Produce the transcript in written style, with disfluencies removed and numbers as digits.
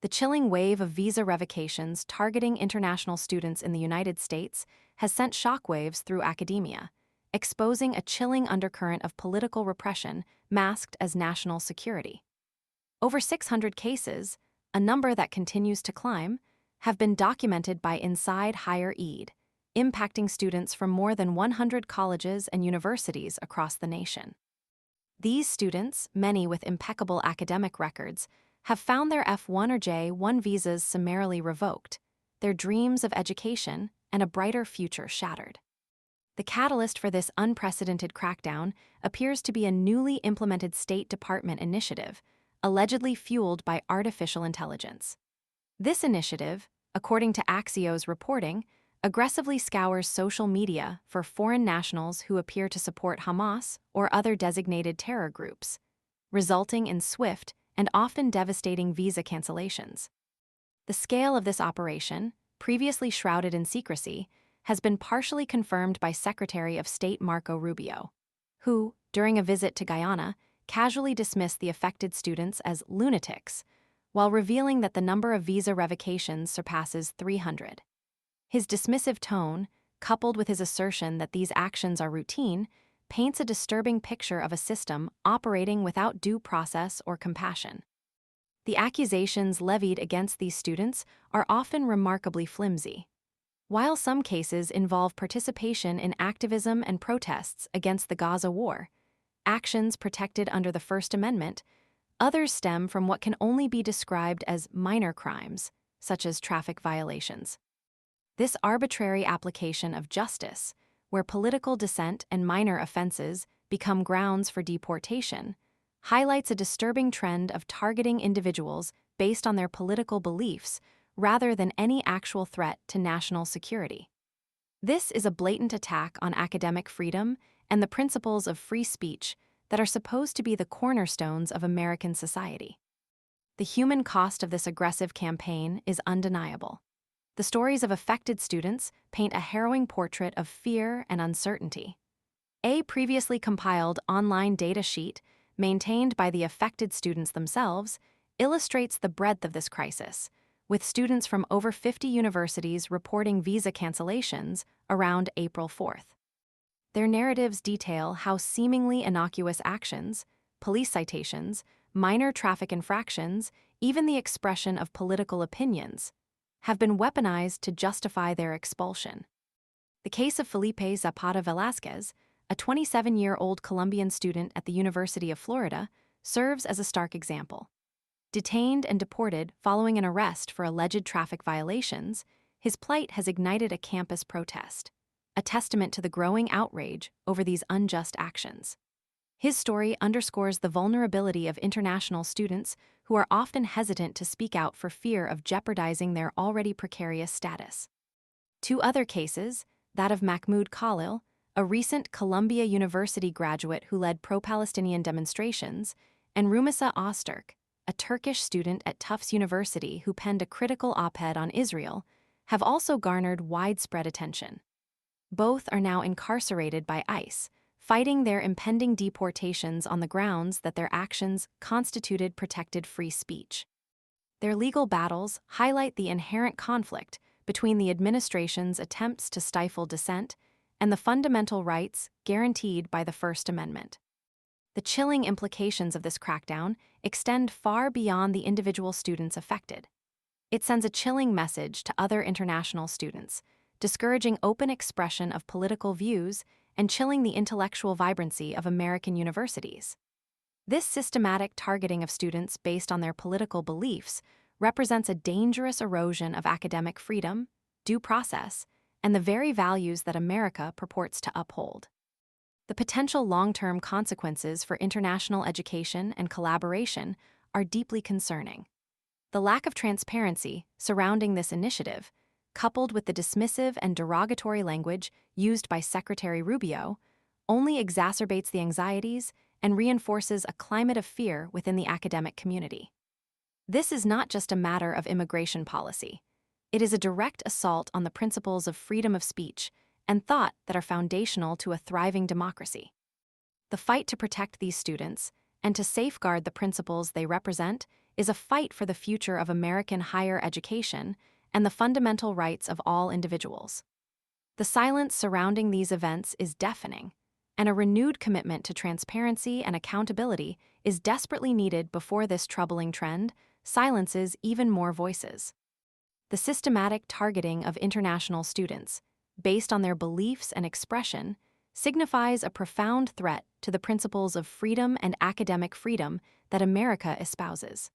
The chilling wave of visa revocations targeting international students in the United States has sent shockwaves through academia, exposing a chilling undercurrent of political repression masked as national security. Over 600 cases, a number that continues to climb, have been documented by Inside Higher Ed, impacting students from more than 100 colleges and universities across the nation. These students, many with impeccable academic records, have found their F1 or J1 visas summarily revoked, their dreams of education and a brighter future shattered. The catalyst for this unprecedented crackdown appears to be a newly implemented State Department initiative, allegedly fueled by artificial intelligence. This initiative, according to Axios reporting, aggressively scours social media for foreign nationals who appear to support Hamas or other designated terror groups, resulting in swift and often devastating visa cancellations. The scale of this operation, previously shrouded in secrecy, has been partially confirmed by Secretary of State Marco Rubio, who, during a visit to Guyana, casually dismissed the affected students as lunatics, while revealing that the number of visa revocations surpasses 300. His dismissive tone, coupled with his assertion that these actions are routine, paints a disturbing picture of a system operating without due process or compassion. The accusations levied against these students are often remarkably flimsy. While some cases involve participation in activism and protests against the Gaza war, actions protected under the First Amendment, others stem from what can only be described as minor crimes, such as traffic violations. This arbitrary application of justice, where political dissent and minor offenses become grounds for deportation, highlights a disturbing trend of targeting individuals based on their political beliefs rather than any actual threat to national security. This is a blatant attack on academic freedom and the principles of free speech that are supposed to be the cornerstones of American society. The human cost of this aggressive campaign is undeniable. The stories of affected students paint a harrowing portrait of fear and uncertainty. A previously compiled online data sheet, maintained by the affected students themselves, illustrates the breadth of this crisis, with students from over 50 universities reporting visa cancellations around April 4th. Their narratives detail how seemingly innocuous actions, police citations, minor traffic infractions, even the expression of political opinions, have been weaponized to justify their expulsion. The case of Felipe Zapata Velázquez, a 27-year-old Colombian student at the University of Florida, serves as a stark example. Detained and deported following an arrest for alleged traffic violations, his plight has ignited a campus protest, a testament to the growing outrage over these unjust actions. His story underscores the vulnerability of international students who are often hesitant to speak out for fear of jeopardizing their already precarious status. Two other cases, that of Mahmoud Khalil, a recent Columbia University graduate who led pro-Palestinian demonstrations, and Rumisa Öztürk, a Turkish student at Tufts University who penned a critical op-ed on Israel, have also garnered widespread attention. Both are now incarcerated by ICE, fighting their impending deportations on the grounds that their actions constituted protected free speech. Their legal battles highlight the inherent conflict between the administration's attempts to stifle dissent and the fundamental rights guaranteed by the First Amendment. The chilling implications of this crackdown extend far beyond the individual students affected. It sends a chilling message to other international students, discouraging open expression of political views and chilling the intellectual vibrancy of American universities. This systematic targeting of students based on their political beliefs represents a dangerous erosion of academic freedom, due process, and the very values that America purports to uphold. The potential long-term consequences for international education and collaboration are deeply concerning. The lack of transparency surrounding this initiative, coupled with the dismissive and derogatory language used by Secretary Rubio, only exacerbates the anxieties and reinforces a climate of fear within the academic community. This is not just a matter of immigration policy. It is a direct assault on the principles of freedom of speech and thought that are foundational to a thriving democracy. The fight to protect these students and to safeguard the principles they represent is a fight for the future of American higher education and the fundamental rights of all individuals. The silence surrounding these events is deafening, and a renewed commitment to transparency and accountability is desperately needed before this troubling trend silences even more voices. The systematic targeting of international students, based on their beliefs and expression, signifies a profound threat to the principles of freedom and academic freedom that America espouses.